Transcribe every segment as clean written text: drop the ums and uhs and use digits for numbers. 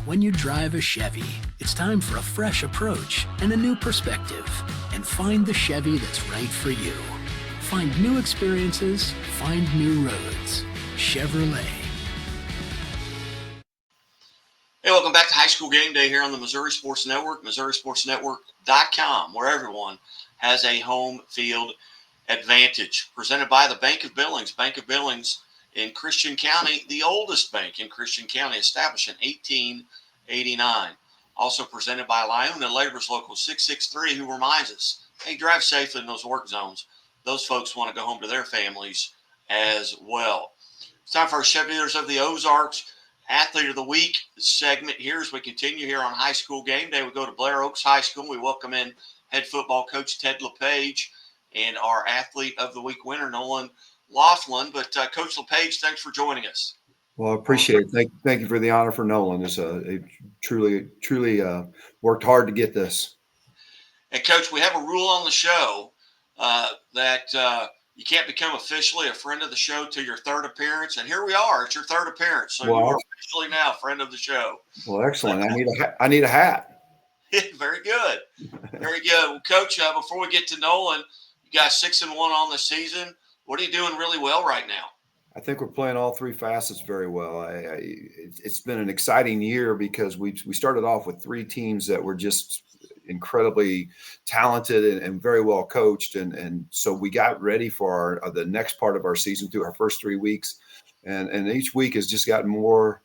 When you drive a Chevy, it's time for a fresh approach and a new perspective. And find the Chevy that's right for you. Find new experiences, find new roads. Chevrolet. Hey, welcome back to High School Game Day here on the Missouri Sports Network, MissouriSportsNetwork.com, where everyone has a home field advantage. Presented by the Bank of Billings. Bank of Billings in Christian County, the oldest bank in Christian County, established in 1889. Also presented by Lyuna Labor's Local 663, who reminds us, hey, drive safely in those work zones. Those folks want to go home to their families as well. It's time for our Chevy Dealers of the Ozarks Athlete of the Week segment here as we continue here on High School Game Day. We go to Blair Oaks High School. We welcome in head football coach Ted LePage and our Athlete of the Week winner, Nolan Laughlin. But Coach LePage, thanks for joining us. Well, I appreciate it. Thank you for the honor for Nolan. It's truly worked hard to get this. And Coach, we have a rule on the show that you can't become officially a friend of the show till your third appearance. And here we are. It's your third appearance. So you are officially now friend of the show. Well, excellent. I need a hat. Very good. Very good. Well, Coach, before we get to Nolan, you guys 6-1 on the season. What are you doing really well right now? I think we're playing all three facets very well. It's been an exciting year because we started off with three teams that were just incredibly talented and very well coached. And so we got ready for the next part of our season through our first 3 weeks. And each week has just gotten more,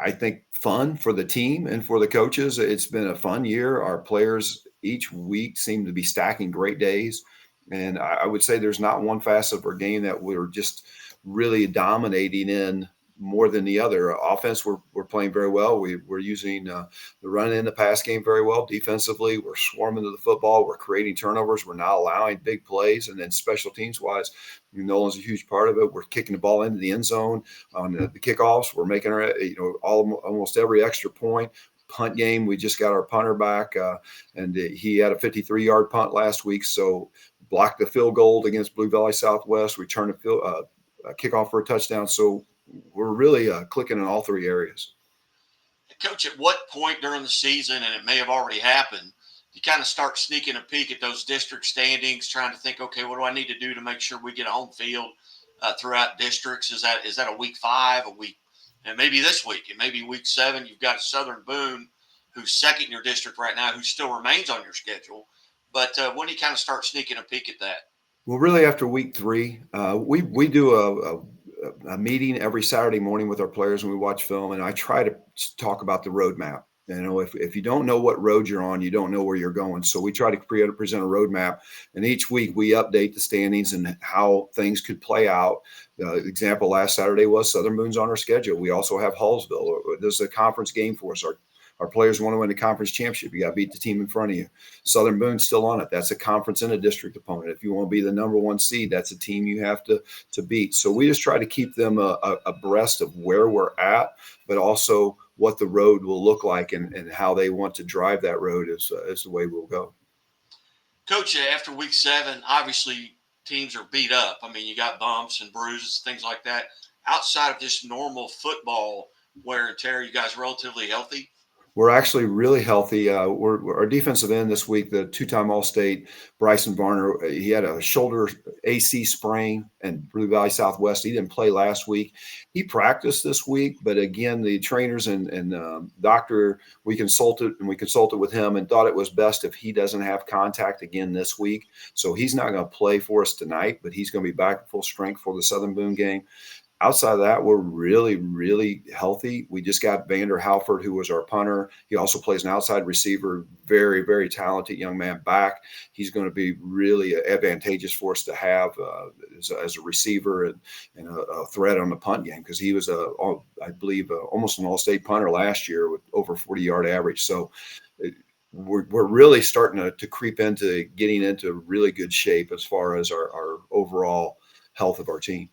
I think, fun for the team and for the coaches. It's been a fun year. Our players each week seem to be stacking great days. And I would say there's not one facet of our game that we're just really dominating in more than the other. Offense, we're playing very well. We're using the run in the pass game very well. Defensively, we're swarming to the football. We're creating turnovers. We're not allowing big plays. And then special teams wise, Nolan's a huge part of it. We're kicking the ball into the end zone on the kickoffs. We're making almost every extra point. Punt game, we just got our punter back, and he had a 53-yard punt last week. So blocked the field goal against Blue Valley Southwest. We turned a kickoff for a touchdown. So we're really clicking in all three areas. Coach, at what point during the season, and it may have already happened, you kind of start sneaking a peek at those district standings, trying to think, okay, what do I need to do to make sure we get a home field throughout districts? Is that a week 5, a week, and maybe this week, and maybe week 7, you've got a Southern Boone who's second in your district right now, who still remains on your schedule. But when do you kind of start sneaking a peek at that? Well, really after week 3, we do a meeting every Saturday morning with our players, and we watch film, and I try to talk about the roadmap. If you don't know what road you're on, you don't know where you're going. So we try to present a roadmap, and each week we update the standings and how things could play out. Example last Saturday was Southern Boone's on our schedule. We also have Hallsville. There's a conference game for us. Our players want to win the conference championship. You got to beat the team in front of you. Southern Boone's still on it. That's a conference and a district opponent. If you want to be the number 1 seed, that's a team you have to beat. So we just try to keep them abreast of where we're at, but also what the road will look like and how they want to drive that road is the way we'll go. Coach, after week 7, obviously teams are beat up. I mean, you got bumps and bruises, things like that. Outside of just normal football wear and tear, you guys relatively healthy? We're actually really healthy. Our defensive end this week, the 2-time All-State, Bryson Varner, he had a shoulder AC sprain and Blue Valley Southwest. He didn't play last week. He practiced this week, but again, the trainers and doctor, we consulted with him and thought it was best if he doesn't have contact again this week. So he's not going to play for us tonight, but he's going to be back at full strength for the Southern Boone game. Outside of that, we're really, really healthy. We just got Vander Halford, who was our punter. He also plays an outside receiver, very, very talented young man back. He's going to be really advantageous for us to have as a receiver and a threat on the punt game because he was, I believe, almost an all-state punter last year with over 40-yard average. So we're really starting to creep into getting into really good shape as far as our overall health of our team.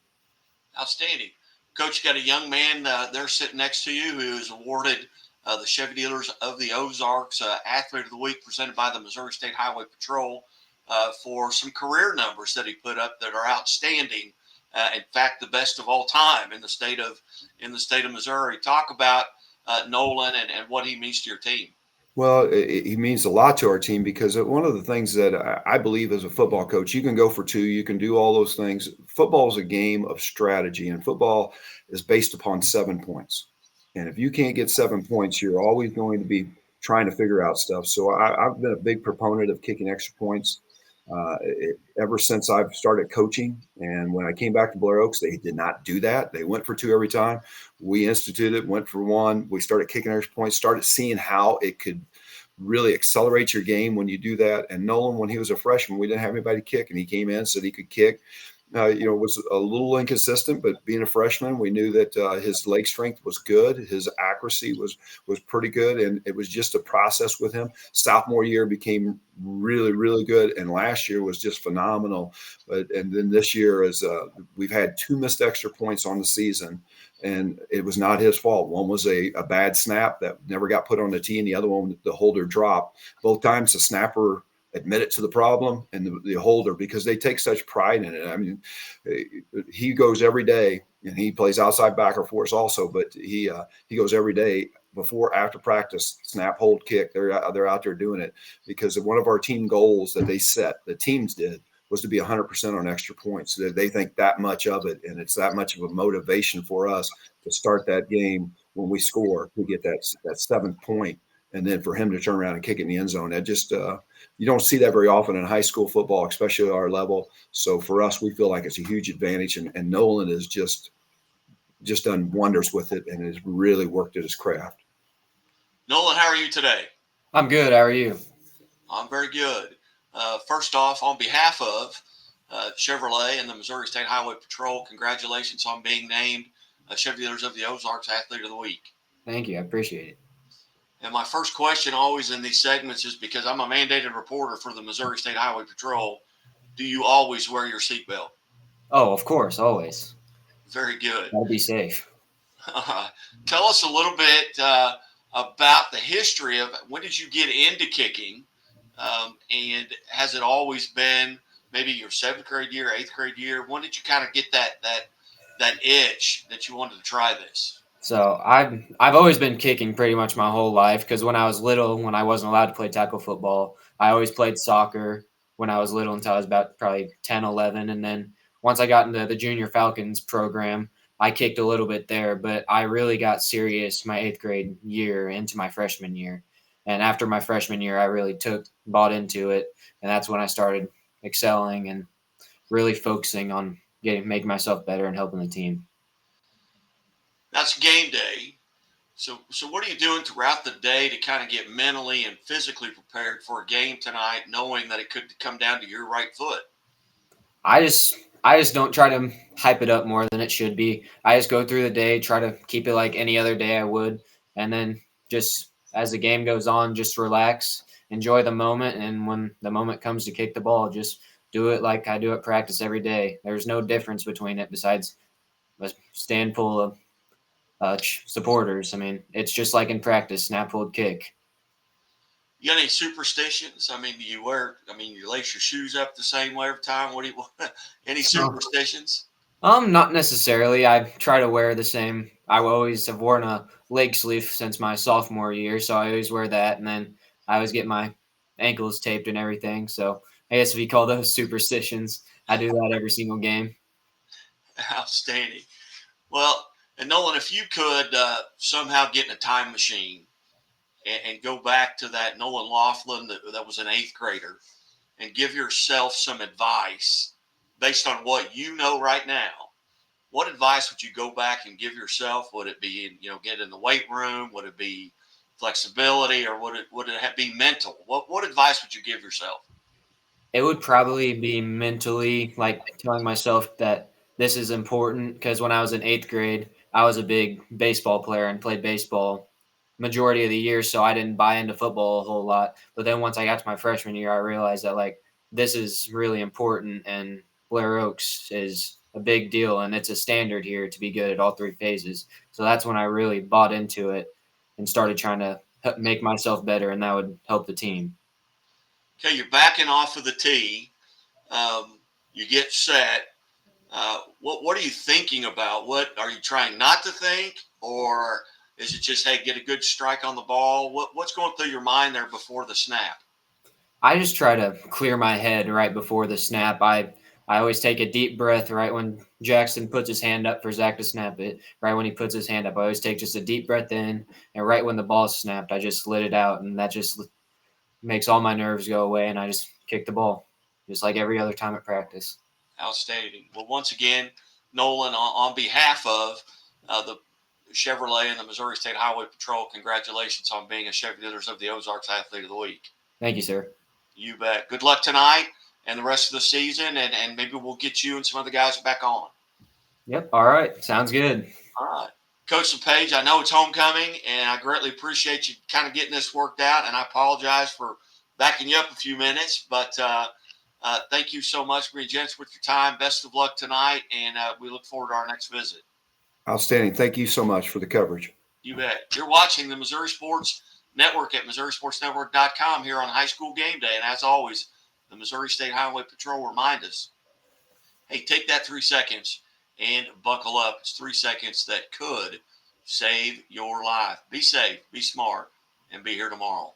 Outstanding. Coach, you got a young man there sitting next to you who is awarded the Chevy Dealers of the Ozarks Athlete of the Week presented by the Missouri State Highway Patrol for some career numbers that he put up that are outstanding. In fact, the best of all time in the state of Missouri. Talk about Nolan and what he means to your team? Well, he means a lot to our team because one of the things that I believe as a football coach, you can go for two, you can do all those things. Football is a game of strategy, and football is based upon 7 points. And if you can't get 7 points, you're always going to be trying to figure out stuff. So I've been a big proponent of kicking extra points ever since I've started coaching. And when I came back to Blair Oaks, they did not do that. They went for two every time. We instituted, went for one. We started kicking extra points, started seeing how it could really accelerate your game when you do that. And Nolan, when he was a freshman, we didn't have anybody kick, and he came in, said he could kick. Was a little inconsistent, but being a freshman, we knew that his leg strength was good, his accuracy was pretty good, and it was just a process with him. Sophomore year became really, really good, and last year was just phenomenal. And then this year is we've had 2 missed extra points on the season, and it was not his fault. One was a bad snap that never got put on the tee, and the other one, the holder dropped. Both times the snapper admitted to the problem, and the holder, because they take such pride in it. I mean, he goes every day, and he plays outside backer for us also, but he goes every day before, after practice, snap, hold, kick. They're out there doing it because one of our team goals that they set, the teams did, was to be 100% on extra points. They think that much of it, and it's that much of a motivation for us to start that game when we score to get that 7th point, and then for him to turn around and kick it in the end zone. That just you don't see that very often in high school football, especially at our level. So for us, we feel like it's a huge advantage, and Nolan has just done wonders with it and has really worked at his craft. Nolan, how are you today? I'm good. How are you? I'm very good. First off, on behalf of Chevrolet and the Missouri State Highway Patrol, congratulations on being named Chevy Dealers of the Ozarks Athlete of the Week. Thank you. I appreciate it. And my first question always in these segments is, because I'm a mandated reporter for the Missouri State Highway Patrol, do you always wear your seatbelt? Oh, of course, always. Very good. Gotta be safe. Tell us a little bit about the history of when did you get into kicking, and has it always been maybe your 7th grade year, 8th grade year? When did you kind of get that itch that you wanted to try this? So I've always been kicking pretty much my whole life, because when I was little, when I wasn't allowed to play tackle football, I always played soccer when I was little until I was about probably 10, 11. And then once I got into the Junior Falcons program, I kicked a little bit there, but I really got serious my 8th grade year into my freshman year. And after my freshman year, I really bought into it. And that's when I started excelling and really focusing on making myself better and helping the team. That's game day. So what are you doing throughout the day to kind of get mentally and physically prepared for a game tonight, knowing that it could come down to your right foot? I just don't try to hype it up more than it should be. I just go through the day, try to keep it like any other day I would, and then just as the game goes on, just relax, enjoy the moment, and when the moment comes to kick the ball, just do it like I do at practice every day. There's no difference between it besides a stand full of supporters. I mean, it's just like in practice, snap, hold, kick. You got any superstitions? I mean, you lace your shoes up the same way every time? Any superstitions? Not necessarily. I try to wear the same. I always have worn a leg sleeve since my sophomore year, so I always wear that, and then I always get my ankles taped and everything. So I guess if you call those superstitions, I do that every single game. Outstanding. Well, and Nolan, if you could somehow get in a time machine and go back to that Nolan Laughlin that was an 8th grader and give yourself some advice based on what you know right now, what advice would you go back and give yourself? Would it be, get in the weight room? Would it be flexibility, or would it be mental? What advice would you give yourself? It would probably be mentally, like telling myself that this is important, because when I was in 8th grade, I was a big baseball player and played baseball majority of the year, so I didn't buy into football a whole lot. But then once I got to my freshman year, I realized that this is really important, and Blair Oaks is a big deal, and it's a standard here to be good at all 3 phases. So that's when I really bought into it and started trying to make myself better, and that would help the team. Okay, you're backing off of the tee. You get set. What are you thinking about? What are you trying not to think, or Is it just, hey, get a good strike on the ball? What's going through your mind there before the snap? I just try to clear my head right before the snap. I always take a deep breath right when Jackson puts his hand up for Zach to snap it. Right when he puts his hand up, I always take just a deep breath in, and right when the ball's snapped, I just let it out, and that just makes all my nerves go away, and I just kick the ball, just like every other time at practice. Outstanding. Well, once again, Nolan, on behalf of the Chevrolet and the Missouri State Highway Patrol, congratulations on being a Chevy Dealers of the Ozarks Athlete of the Week. Thank you, sir. You bet. Good luck tonight and the rest of the season, and maybe we'll get you and some other guys back on. Yep. All right. Sounds good. All right. Coach LePage, I know it's homecoming, and I greatly appreciate you kind of getting this worked out, and I apologize for backing you up a few minutes, but thank you so much for being generous with your time. Best of luck tonight, and we look forward to our next visit. Outstanding. Thank you so much for the coverage. You bet. You're watching the Missouri Sports Network at MissouriSportsNetwork.com here on High School Game Day. And as always, the Missouri State Highway Patrol remind us, hey, take that 3 seconds and buckle up. It's 3 seconds that could save your life. Be safe, be smart, and be here tomorrow.